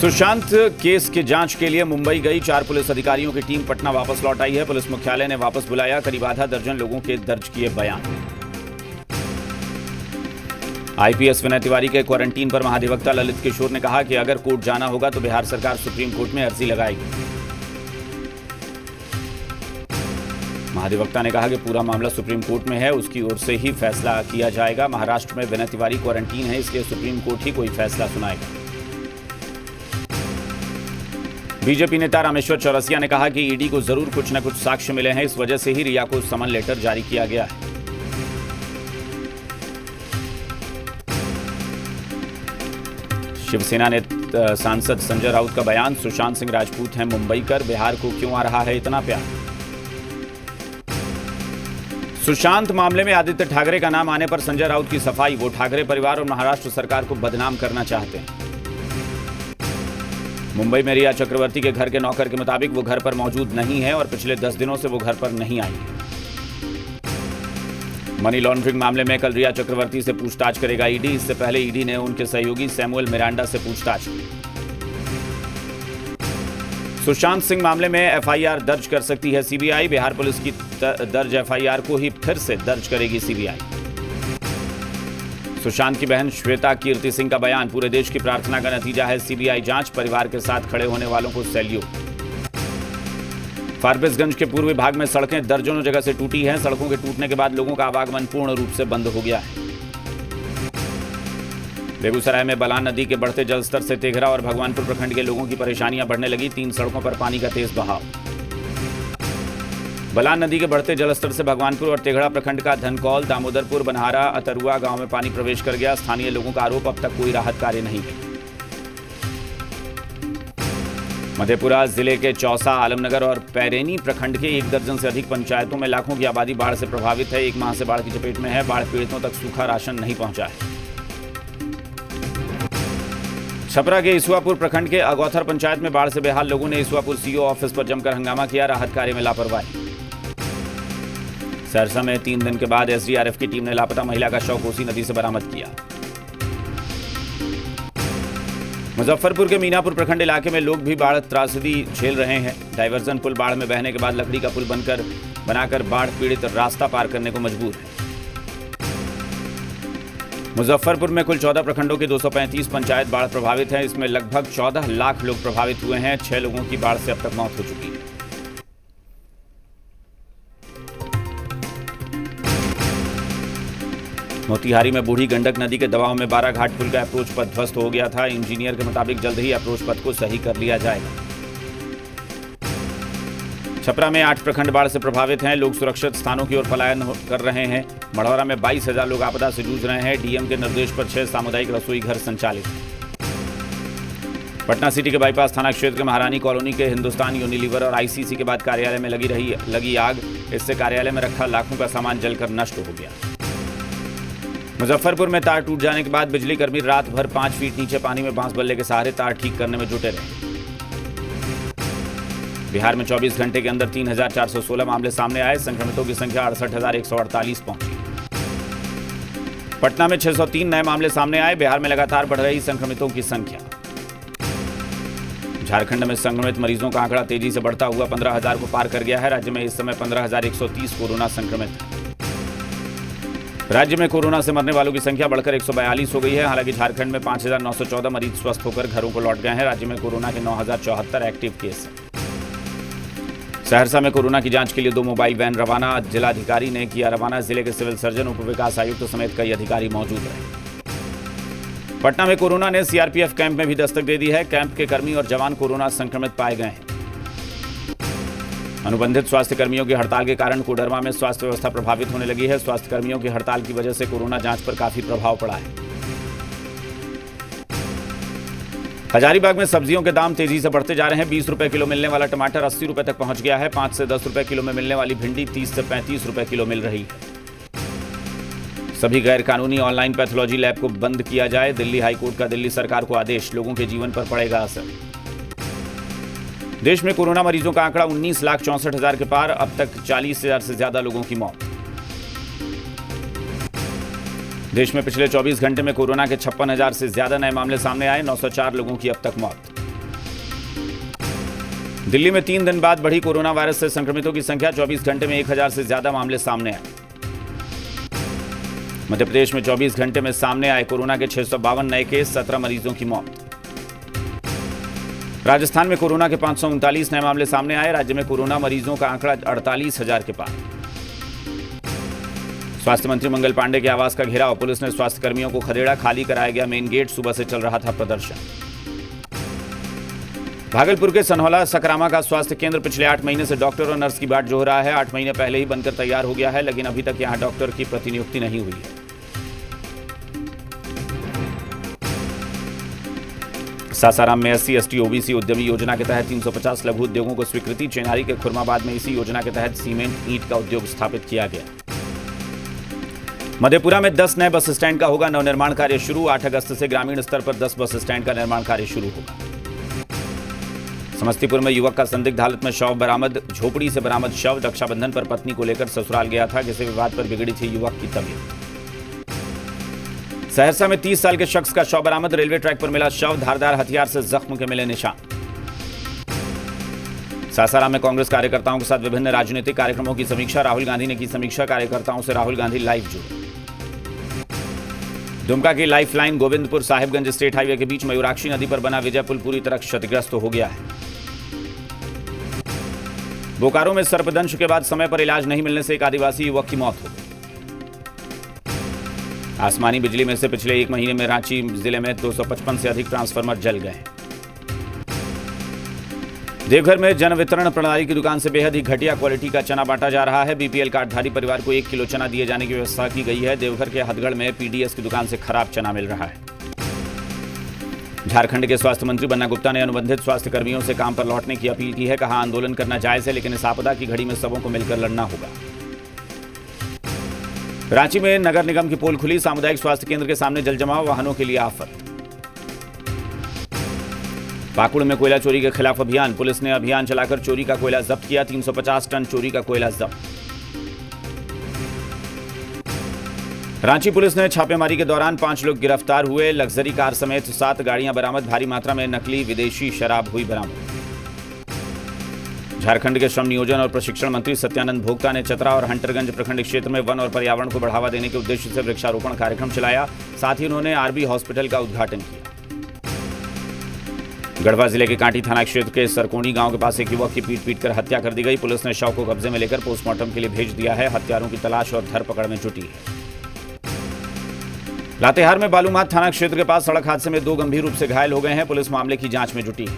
Sushant case की जांच के लिए मुंबई गई 4 पुलिस अधिकारियों की टीम पटना वापस लौट आई है। पुलिस मुख्यालय ने वापस बुलाया करीब आधा दर्जन लोगों के दर्ज किए बयान। आईपीएस विनय तिवारी के क्वारंटीन पर महाधिवक्ता ललित किशोर ने कहा कि अगर कोर्ट जाना होगा तो बिहार सरकार सुप्रीम कोर्ट में अर्जी लगाएगी। महाधिवक्ता ने कहा कि पूरा मामला सुप्रीम कोर्ट में है, उसकी ओर से ही फैसला किया जाएगा। महाराष्ट्र में विनय तिवारी क्वारंटीन है, इसलिए सुप्रीम कोर्ट ही कोई फैसला सुनाएगा। बीजेपी नेता रामेश्वर चौरसिया ने कहा कि ईडी को जरूर कुछ न कुछ साक्ष्य मिले हैं, इस वजह से ही रिया को समन लेटर जारी किया गया है। शिवसेना ने सांसद संजय राउत का बयान, सुशांत सिंह राजपूत हैं मुंबईकर, बिहार को क्यों आ रहा है इतना प्यार। सुशांत मामले में आदित्य ठाकरे का नाम आने पर संजय राउत की सफाई, वो ठाकरे परिवार और महाराष्ट्र सरकार को बदनाम करना चाहते हैं। मुंबई में रिया चक्रवर्ती के घर के नौकर के मुताबिक वो घर पर मौजूद नहीं है और पिछले 10 दिनों से वो घर पर नहीं आई है। मनी लॉन्ड्रिंग मामले में कल रिया चक्रवर्ती से पूछताछ करेगा ईडी। इससे पहले ईडी ने उनके सहयोगी सैमुअल मिरांडा से पूछताछ की। सुशांत सिंह मामले में एफआईआर दर्ज कर सकती है सीबीआई। बिहार पुलिस की दर्ज एफआईआर को ही फिर से दर्ज करेगी सीबीआई। सुशांत की बहन श्वेता कीर्ति सिंह का बयान, पूरे देश की प्रार्थना का नतीजा है सीबीआई जांच, परिवार के साथ खड़े होने वालों को सैल्यूट। फारबिसगंज के पूर्वी भाग में सड़कें दर्जनों जगह से टूटी हैं। सड़कों के टूटने के बाद लोगों का आवागमन पूर्ण रूप से बंद हो गया है। बेगूसराय में बलान नदी के बढ़ते जलस्तर से तेघरा और भगवानपुर प्रखंड के लोगों की परेशानियां बढ़ने लगी। 3 सड़कों पर पानी का तेज बहाव। बलान नदी के बढ़ते जलस्तर से भगवानपुर और तेघड़ा प्रखंड का धनकौल, दामोदरपुर, बनहारा, अतरुआ गांव में पानी प्रवेश कर गया। स्थानीय लोगों का आरोप, अब तक कोई राहत कार्य नहीं हुई। मधेपुरा जिले के चौसा, आलमनगर और पैरेनी प्रखंड के 1 दर्जन से अधिक पंचायतों में लाखों की आबादी बाढ़ से प्रभावित है। 1 माह से बाढ़ की चपेट में है। बाढ़ पीड़ितों तक सूखा राशन नहीं पहुंचा है। छपरा के इसुआपुर प्रखंड के अगौथर पंचायत में बाढ़ से बेहाल लोगों ने इसुआपुर सीओ ऑफिस पर जमकर हंगामा किया। राहत कार्य में लापरवाही। सहरसा में 3 दिन के बाद एसडीआरएफ की टीम ने लापता महिला का शव कोसी नदी से बरामद किया। मुजफ्फरपुर के मीनापुर प्रखंड इलाके में लोग भी बाढ़ त्रासदी झेल रहे हैं। डायवर्जन पुल बाढ़ में बहने के बाद लकड़ी का पुल बनाकर बाढ़ पीड़ित रास्ता पार करने को मजबूर है। मुजफ्फरपुर में कुल 14 प्रखंडों के 235 पंचायत बाढ़ प्रभावित हैं। इसमें लगभग 14 लाख लोग प्रभावित हुए हैं। 6 लोगों की बाढ़ से अब तक मौत हो चुकी है। मोतिहारी में बूढ़ी गंडक नदी के दबाव में 12 घाट पुल का अप्रोच पथ ध्वस्त हो गया था। इंजीनियर के मुताबिक जल्द ही अप्रोच पथ को सही कर लिया जाएगा। छपरा में 8 प्रखंड बाढ़ से प्रभावित हैं। लोग सुरक्षित स्थानों की ओर पलायन कर रहे हैं। मढ़ौरा में 22,000 लोग आपदा से जूझ रहे हैं। डीएम के निर्देश पर 6 सामुदायिक रसोई घर संचालित हैं। पटना सिटी के बाईपास थाना क्षेत्र के महारानी कॉलोनी के हिंदुस्तान यूनिलीवर और आईसीसी के बाद कार्यालय में लगी आग। इससे कार्यालय में रखा लाखों का सामान जलकर नष्ट हो गया। मुजफ्फरपुर में तार टूट जाने के बाद बिजली कर्मी रात भर 5 फीट नीचे पानी में बांस बल्ले के सहारे तार ठीक करने में जुटे रहे। बिहार में 24 घंटे के अंदर 3,416 मामले सामने आए। संक्रमितों की संख्या 68,148 पहुंची। पटना में 603 नए मामले सामने आए। बिहार में लगातार बढ़ रही संक्रमितों की संख्या। झारखंड में संक्रमित मरीजों का आंकड़ा तेजी से बढ़ता हुआ 15,000 को पार कर गया है। राज्य में इस समय 15,130 कोरोना संक्रमित हैं। राज्य में कोरोना से मरने वालों की संख्या बढ़कर 142 हो गई है। हालांकि झारखंड में 5,914 मरीज स्वस्थ होकर घरों को लौट गए हैं। राज्य में कोरोना के 9,074 एक्टिव केस हैं। सहरसा में कोरोना की जांच के लिए 2 मोबाइल वैन रवाना। जिलाधिकारी ने किया रवाना। जिले के सिविल सर्जन, उप विकास आयुक्त समेत कई अधिकारी मौजूद रहे। पटना में कोरोना ने सीआरपीएफ कैंप में भी दस्तक दे दी है। कैंप के कर्मी और जवान कोरोना संक्रमित पाए गए हैं। अनुबंधित स्वास्थ्य कर्मियों की हड़ताल के कारण कोडरमा में स्वास्थ्य व्यवस्था प्रभावित होने लगी है। स्वास्थ्य कर्मियों की हड़ताल की वजह से कोरोना जांच पर काफी प्रभाव पड़ा है। हजारीबाग में सब्जियों के दाम तेजी से बढ़ते जा रहे हैं। 20 रुपए किलो मिलने वाला टमाटर 80 रुपए तक पहुंच गया है। 5 से 10 रुपए किलो में मिलने वाली भिंडी 30 से 35 रुपए किलो मिल रही है। सभी गैर कानूनी ऑनलाइन पैथोलॉजी लैब को बंद किया जाए। दिल्ली हाईकोर्ट का दिल्ली सरकार को आदेश, लोगों के जीवन पर पड़ेगा असर। देश में कोरोना मरीजों का आंकड़ा 19,64,000 के पार। अब तक 40,000 से ज्यादा लोगों की मौत। देश में पिछले 24 घंटे में कोरोना के 56,000 से ज्यादा नए मामले सामने आए। 904 लोगों की अब तक मौत। दिल्ली में 3 दिन बाद बढ़ी कोरोना वायरस से संक्रमितों की संख्या, 24 घंटे में 1000 से ज्यादा मामले सामने आए। मध्य प्रदेश में 24 घंटे में सामने आए कोरोना के 652 नए केस, 17 मरीजों की मौत। राजस्थान में कोरोना के 539 नए मामले सामने आए। राज्य में कोरोना मरीजों का आंकड़ा 48,000 के पार। स्वास्थ्य मंत्री मंगल पांडे के आवास का घेराव, पुलिस ने स्वास्थ्य कर्मियों को खदेड़ा, खाली कराया गया मेन गेट, सुबह से चल रहा था प्रदर्शन। भागलपुर के सनहौला सकरामा का स्वास्थ्य केंद्र पिछले 8 महीने से डॉक्टर और नर्स की बाट जोह रहा है। 8 महीने पहले ही बनकर तैयार हो गया है, लेकिन अभी तक यहां डॉक्टर की प्रतिनियुक्ति नहीं हुई है। सासाराम में SC ST OBC उद्यमी योजना के तहत 350 लघु उद्योगों को स्वीकृति। चेनारी के खुरमाबाद में इसी योजना के तहत सीमेंट ईंट का उद्योग स्थापित किया गया। मधेपुरा में 10 नए बस स्टैंड का होगा नवनिर्माण कार्य शुरू। 8 अगस्त से ग्रामीण स्तर पर 10 बस स्टैंड का निर्माण कार्य शुरू होगा। समस्तीपुर में युवक का संदिग्ध हालत में शव बरामद। झोपड़ी से बरामद शव, रक्षाबंधन पर पत्नी को लेकर ससुराल गया था। किसी विवाद पर बिगड़ी थी युवक की तबीयत। सहरसा में 30 साल के शख्स का शव बरामद। रेलवे ट्रैक पर मिला शव, धारदार हथियार से जख्म के मिले निशान। सासाराम में कांग्रेस कार्यकर्ताओं के साथ विभिन्न राजनीतिक कार्यक्रमों की समीक्षा। राहुल गांधी ने की समीक्षा, कार्यकर्ताओं से राहुल गांधी लाइव जुड़े। दुमका की lifeline Govindpur Sahibganj state highway के बीच मयूराक्षी नदी पर बना विजय पुल पूरी तरह क्षतिग्रस्त हो गया है। बोकारो में सर्पदंश के बाद समय पर इलाज नहीं मिलने से एक आदिवासी युवक की मौत हो गई। आसमानी बिजली में से पिछले 1 महीने में रांची जिले में 255 से अधिक ट्रांसफार्मर जल गए। देवघर में जन वितरण प्रणाली की दुकान से बेहद ही घटिया क्वालिटी का चना बांटा जा रहा है। BPL कार्डधारी परिवार को 1 किलो चना दिए जाने की व्यवस्था की गई है। देवघर के हथगढ़ में PDS की दुकान से खराब चना मिल रहा है। झारखंड के स्वास्थ्य मंत्री बन्ना गुप्ता ने अनुबंधित स्वास्थ्य कर्मियों से काम पर लौटने की अपील की है। कहा, आंदोलन करना जायज है, लेकिन इस आपदा की घड़ी में सबों को मिलकर लड़ना होगा। रांची में नगर निगम की पोल खुली। सामुदायिक स्वास्थ्य केंद्र के सामने जलजमाव, वाहनों के लिए आफत। पाकुड़ में कोयला चोरी के खिलाफ अभियान, पुलिस ने अभियान चलाकर चोरी का कोयला जब्त किया। 350 टन चोरी का कोयला जब्त। रांची पुलिस ने छापेमारी के दौरान 5 लोग गिरफ्तार हुए। लग्जरी कार समेत 7 गाड़ियां बरामद। भारी मात्रा में नकली विदेशी शराब हुई बरामद। झारखंड के श्रम नियोजन और प्रशिक्षण मंत्री सत्यानंद भोक्ता ने चतरा और हंटरगंज प्रखंड क्षेत्र में वन और पर्यावरण को बढ़ावा देने के उद्देश्य से वृक्षारोपण कार्यक्रम चलाया। साथ ही उन्होंने RB हॉस्पिटल का उद्घाटन किया। गढ़वा जिले के कांटी थाना क्षेत्र के सरकोनी गांव के पास एक युवक की पीट कर हत्या कर दी गई। पुलिस ने शव को कब्जे में लेकर पोस्टमार्टम के लिए भेज दिया है। हत्यारों की तलाश और धरपकड़ में जुटी है। लातेहार में बालूमाथ थाना क्षेत्र के पास सड़क हादसे में 2 गंभीर रूप से घायल हो गए हैं। पुलिस मामले की जांच में जुटी है।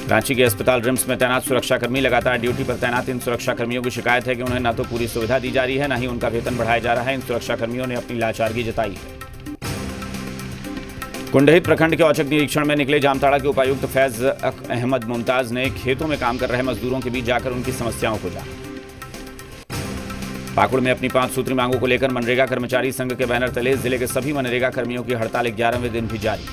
रांची के अस्पताल रिम्स में तैनात सुरक्षाकर्मी लगातार ड्यूटी पर तैनात। इन सुरक्षाकर्मियों की शिकायत है कि उन्हें न तो पूरी सुविधा दी जा रही है, न ही उनका वेतन बढ़ाया जा रहा है। इन सुरक्षाकर्मियों ने अपनी लाचारगी जताई है। कुंडहित प्रखंड के औचक निरीक्षण में निकले जामताड़ा के उपायुक्त फैज अहमद मुमताज ने खेतों में काम कर रहे मजदूरों के बीच जाकर उनकी समस्याओं को जाना। पाकुड़ में अपनी 5 सूत्री मांगों को लेकर मनरेगा कर्मचारी संघ के बैनर तले जिले के सभी मनरेगा कर्मियों की हड़ताल 11वें दिन भी जारी।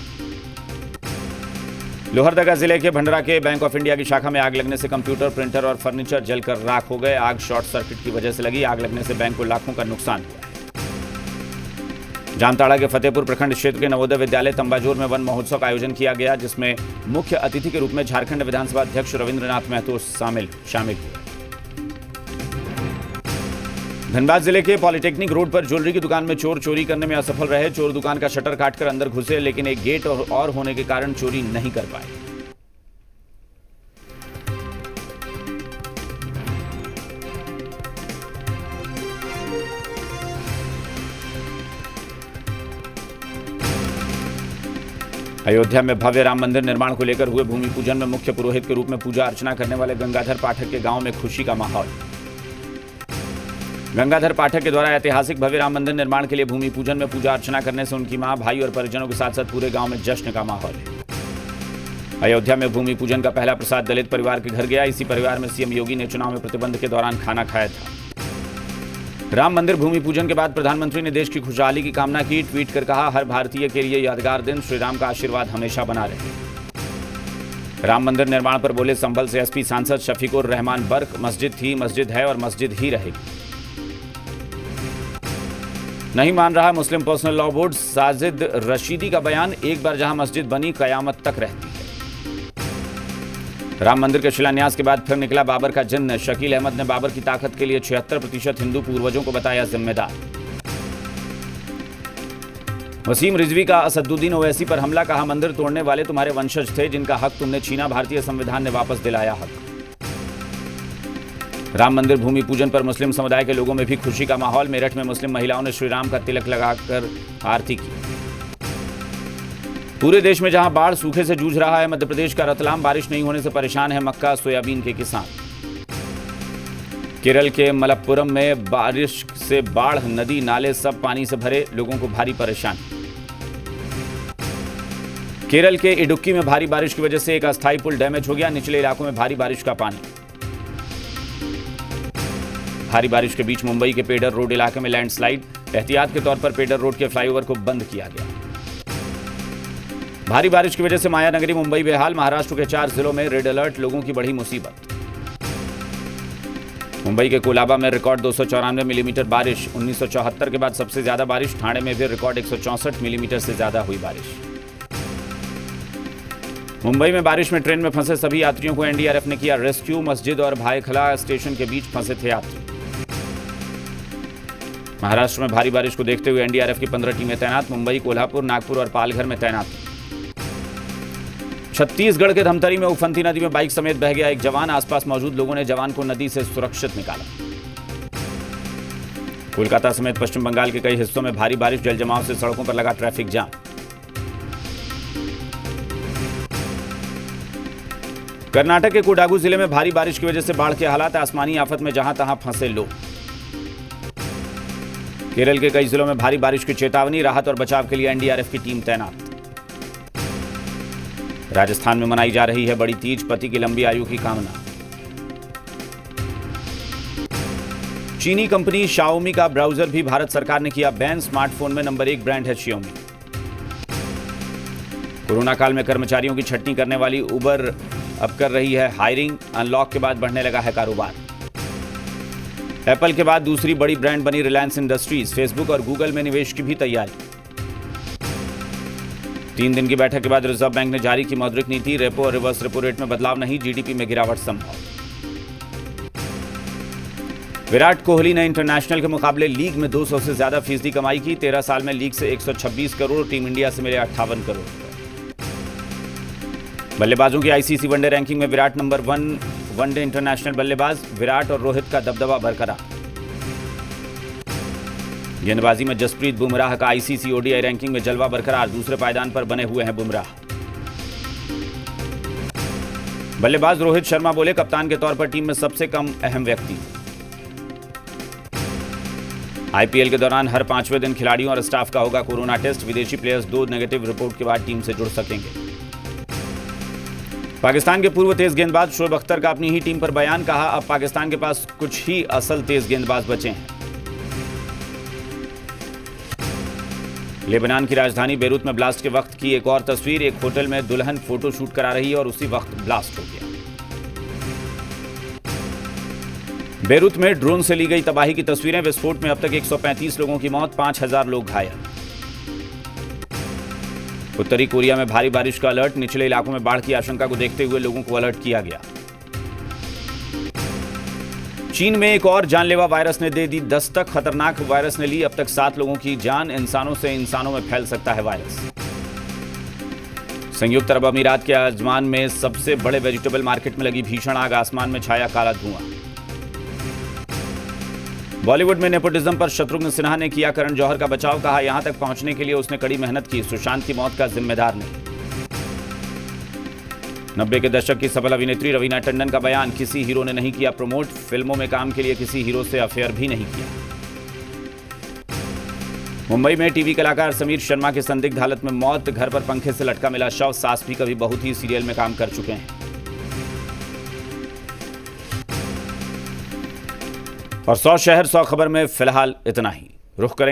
लोहरदगा जिले के भंडरा के बैंक ऑफ इंडिया की शाखा में आग लगने से कंप्यूटर, प्रिंटर और फर्नीचर जलकर राख हो गए। आग शॉर्ट सर्किट की वजह से लगी। आग लगने से बैंक को लाखों का नुकसान हुआ है। जामताड़ा के फतेहपुर प्रखंड क्षेत्र के नवोदय विद्यालय तंबाजोर में वन महोत्सव का आयोजन किया गया, जिसमें मुख्य अतिथि के रूप में झारखंड विधानसभा अध्यक्ष रविंद्रनाथ महतो शामिल हुए। धनबाद जिले के पॉलिटेक्निक रोड पर ज्वेलरी की दुकान में चोर चोरी करने में असफल रहे। चोर दुकान का शटर काटकर अंदर घुसे, लेकिन एक गेट और होने के कारण चोरी नहीं कर पाए। अयोध्या में भव्य राम मंदिर निर्माण को लेकर हुए भूमि पूजन में मुख्य पुरोहित के रूप में पूजा अर्चना करने वाले गंगाधर पाठक के गांव में खुशी का माहौल। गंगाधर पाठक के द्वारा ऐतिहासिक भव्य राम मंदिर निर्माण के लिए भूमि पूजन में पूजा अर्चना करने से उनकी मां, भाई और परिजनों के साथ साथ पूरे गांव में जश्न का माहौल है। अयोध्या में भूमि पूजन का पहला प्रसाद दलित परिवार के घर गया। इसी परिवार में सीएम योगी ने चुनाव में प्रतिबंध के दौरान खाना खाया था। राम मंदिर भूमि पूजन के बाद प्रधानमंत्री ने देश की खुशहाली की कामना की। ट्वीट कर कहा, हर भारतीय के लिए यादगार दिन, श्री राम का आशीर्वाद हमेशा बना रहे। राम मंदिर निर्माण पर बोले संभल से एसपी सांसद शफीकुर रहमान बर्क, मस्जिद थी, मस्जिद है और मस्जिद ही रहेगी। नहीं मान रहा Muslim personal law board, Sajid Rashidi का बयान, एक बार जहां मस्जिद बनी कयामत तक रहती है। राम मंदिर के शिलान्यास के बाद फिर निकला बाबर का जिन्न। शकील अहमद ने बाबर की ताकत के लिए 76% हिंदू पूर्वजों को बताया जिम्मेदार। वसीम रिजवी का असदुद्दीन ओवैसी पर हमला, कहा मंदिर तोड़ने वाले तुम्हारे वंशज थे, जिनका हक तुमने छीना, भारतीय संविधान ने वापस दिलाया हक। राम मंदिर भूमि पूजन पर मुस्लिम समुदाय के लोगों में भी खुशी का माहौल। मेरठ में मुस्लिम महिलाओं ने श्री राम का तिलक लगाकर आरती की। पूरे देश में जहां बाढ़ सूखे से जूझ रहा है, मध्य प्रदेश का रतलाम बारिश नहीं होने से परेशान है मक्का सोयाबीन के किसान। केरल के मलप्पुरम में बारिश से बाढ़, नदी नाले सब पानी से भरे, लोगों को भारी परेशानी। केरल के इडुक्की में भारी बारिश की वजह से एक अस्थायी पुल डैमेज हो गया, निचले इलाकों में भारी बारिश का पानी। भारी बारिश के बीच मुंबई के पेडर रोड इलाके में लैंडस्लाइड, एहतियात के तौर पर पेडर रोड के फ्लाईओवर को बंद किया गया। भारी बारिश की वजह से मायानगरी मुंबई बेहाल, महाराष्ट्र के 4 जिलों में रेड अलर्ट, लोगों की बढ़ी मुसीबत। मुंबई के कोलाबा में रिकॉर्ड 294 मिलीमीटर बारिश, 1974 के बाद सबसे ज्यादा बारिश। ठाणे में भी रिकॉर्ड 164 मिलीमीटर से ज्यादा हुई बारिश। मुंबई में बारिश में ट्रेन में फंसे सभी यात्रियों को एनडीआरएफ ने किया रेस्क्यू। मस्जिद और भाईखला स्टेशन के बीच फंसे थे यात्री। महाराष्ट्र में भारी बारिश को देखते हुए एनडीआरएफ की 15 टीमें तैनात, मुंबई, कोल्हापुर, नागपुर और पालघर में तैनात। छत्तीसगढ़ के धमतरी में उफनती नदी में बाइक समेत बह गया एक जवान, आसपास मौजूद लोगों ने जवान को नदी से सुरक्षित निकाला। कोलकाता समेत पश्चिम बंगाल के कई हिस्सों में भारी बारिश, जलजमाव से सड़कों पर लगा ट्रैफिक जाम। कर्नाटक के कोडागु जिले में भारी बारिश की वजह से बाढ़ के हालात, आसमानी आफत में जहां तहां फंसे लोग। केरल के कई जिलों में भारी बारिश की चेतावनी, राहत और बचाव के लिए एनडीआरएफ की टीम तैनात। राजस्थान में मनाई जा रही है बड़ी तीज, पति की लंबी आयु की कामना। चीनी कंपनी शाओमी का ब्राउजर भी भारत सरकार ने किया बैन, स्मार्टफोन में नंबर 1 ब्रांड है शाओमी। कोरोना काल में कर्मचारियों की छंटनी करने वाली उबर अब कर रही है हायरिंग, अनलॉक के बाद बढ़ने लगा है कारोबार। एप्पल के बाद दूसरी बड़ी ब्रांड बनी रिलायंस इंडस्ट्रीज, फेसबुक और गूगल में निवेश की भी तैयारी। 3 दिन की बैठक के बाद रिजर्व बैंक ने जारी की मौद्रिक नीति, रेपो और रिवर्स रेपो रेट में बदलाव नहीं, जीडीपी में गिरावट संभव। विराट कोहली ने इंटरनेशनल के मुकाबले लीग में 200 से ज्यादा फीसदी कमाई की, 13 साल में लीग से 126 करोड़, टीम इंडिया से मिले 58 करोड़। बल्लेबाजों की आईसीसी वनडे रैंकिंग में विराट नंबर 1 वनडे इंटरनेशनल बल्लेबाज, विराट और रोहित का दबदबा बरकरार। गेंदबाजी में जसप्रीत बुमराह का आईसीसी ओडीआई रैंकिंग में जलवा बरकरार, दूसरे पायदान पर बने हुए हैं बुमराह। बल्लेबाज रोहित शर्मा बोले, कप्तान के तौर पर टीम में सबसे कम अहम व्यक्ति। आईपीएल के दौरान हर 5वें दिन खिलाड़ियों और स्टाफ का होगा कोरोना टेस्ट, विदेशी प्लेयर्स 2 नेगेटिव रिपोर्ट के बाद टीम से जुड़ सकेंगे। पाकिस्तान के पूर्व तेज गेंदबाज शोएब अख्तर का अपनी ही टीम पर बयान, कहा अब पाकिस्तान के पास कुछ ही असल तेज गेंदबाज बचे हैं। लेबनान की राजधानी बेरूत में ब्लास्ट के वक्त की एक और तस्वीर, एक होटल में दुल्हन फोटो शूट करा रही है और उसी वक्त ब्लास्ट हो गया। बेरूत में ड्रोन से ली गई तबाही की तस्वीरें, विस्फोट में अब तक 135 लोगों की मौत, 5000 लोग घायल। उत्तरी कोरिया में भारी बारिश का अलर्ट, निचले इलाकों में बाढ़ की आशंका को देखते हुए लोगों को अलर्ट किया गया। चीन में एक और जानलेवा वायरस ने दे दी दस्तक, खतरनाक वायरस ने ली अब तक 7 लोगों की जान, इंसानों से इंसानों में फैल सकता है वायरस। संयुक्त अरब अमीरात के अजमान में सबसे बड़े वेजिटेबल मार्केट में लगी भीषण आग, आसमान में छाया काला धुआं। बॉलीवुड में नेपोटिज्म पर शत्रुघ्न सिन्हा ने किया करण जौहर का बचाव, कहा यहां तक पहुंचने के लिए उसने कड़ी मेहनत की, सुशांत की मौत का जिम्मेदार नहीं। 90 के दशक की सफल अभिनेत्री रवीना टंडन का बयान, किसी हीरो ने नहीं किया प्रमोट, फिल्मों में काम के लिए किसी हीरो से अफेयर भी नहीं किया। मुंबई में टीवी कलाकार समीर शर्मा की संदिग्ध हालत में मौत, घर पर पंखे से लटका मिला शव, सास भी कभी बहू थी सीरियल में काम कर चुके हैं। और 100 शहर 100 खबर में फिलहाल इतना ही। रुख करें